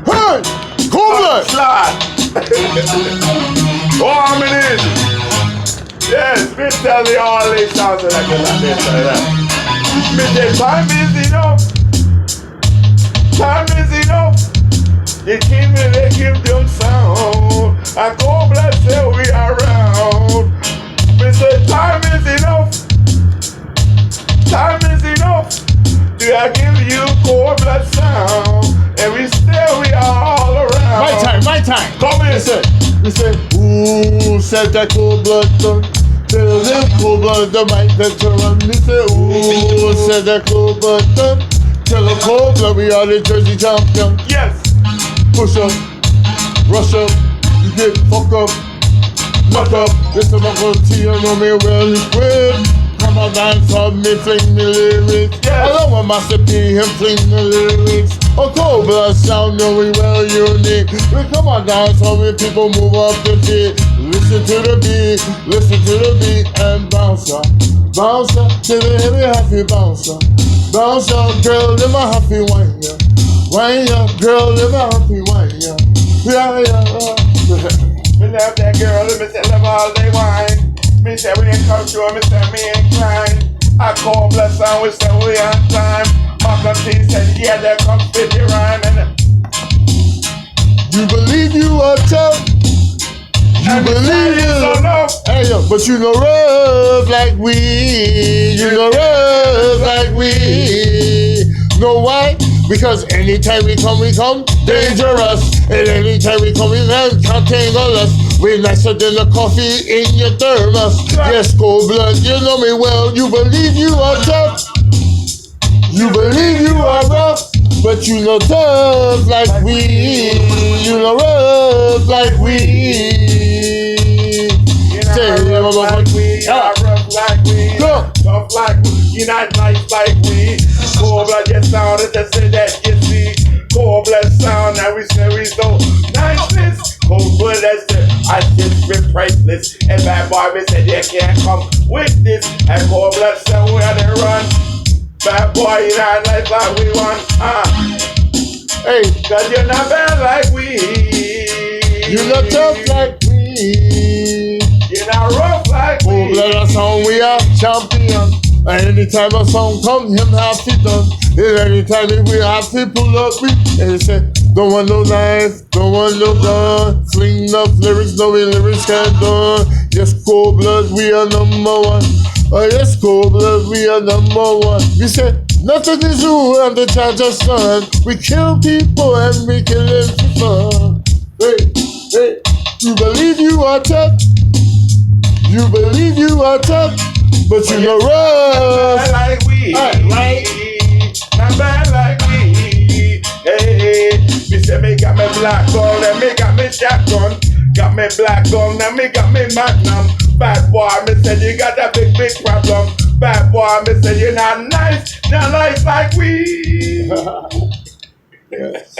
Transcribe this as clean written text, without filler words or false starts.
Hey! Cool blood! Slide! Oh, I'm in it! Yes, me tell you all these sounds that I can like that. Me say time is enough. Time is enough. The kingdom they give them sound. And God bless you, we are around. Me say time is enough. Time is enough. Do I give you God bless sound? And we still we are all around. My time. Come in. Listen. Ooh, said that cold blood done. Tell them cold blood the mic veteran. Me say, ooh, said that cold blood done. Tell them cold blood we are the Jersey champion. Yes. Push up, rush up, you get fuck up, knock up. Listen, my good to you know me well equipped. Come on, dance on me, fling me lyrics. Yes. I don't want Master P, him fling the lyrics. Oh, cold blood sound, know we well unique. We come on, dance on me, people move up the feet. Listen to the beat, and bounce up, till the heavy happy bounce up. Bounce up, girl, let my happy wine, yeah. Wine up, girl, let my happy wine, yeah. Yeah. Me love that girl, let me say love all they wine. Me say we ain't come through, me say me incline. I call bless and we say we on time. Malcolm T said yeah, there comes 50 rhyme and you believe you are tough. You believe you. Hey, yo, but you know rough like we. You know rough like we. Know why? Because anytime we come, dangerous. And anytime we come, can't tangle us. We're nicer than the coffee in your thermos. Yes, cold blood, you know me well. You believe you are tough. You believe you are rough. But you know tough like we. You know rough like we. rough like we, rough like we, tough like we, you not nice like we. Cold blood, your sound, it just say that you see. Cold blood sound, now we say we so niceness. Cold blood, that's the, I just been priceless. And bad boy, we said they can't come with this. And cold blood sound, we had to run. Bad boy, you not nice like we want, Hey, cause you're not bad like we. You're not tough like we. You're not rough like we. Cold blood, a song we are champion. And anytime a song come, him have to done. And anytime we have to pull up, we and say, don't want no knife, don't want no gun. Fling enough lyrics, no way lyrics can't done. Yes, cold blood, we are number one. Oh yes, cold blood, we are number one. We say, nothing is new, I'm the charge of sun. We kill people and we kill them for fun. Hey, you believe you are tough. You believe you are tough. But you know rough. Not like we. Right. Not bad like we. Hey, me say me got me black gun and me got me shotgun. Got me black gun and me got me magnum. Bad boy, me say you got a big problem. Bad boy, me say you're not nice like we. Yes.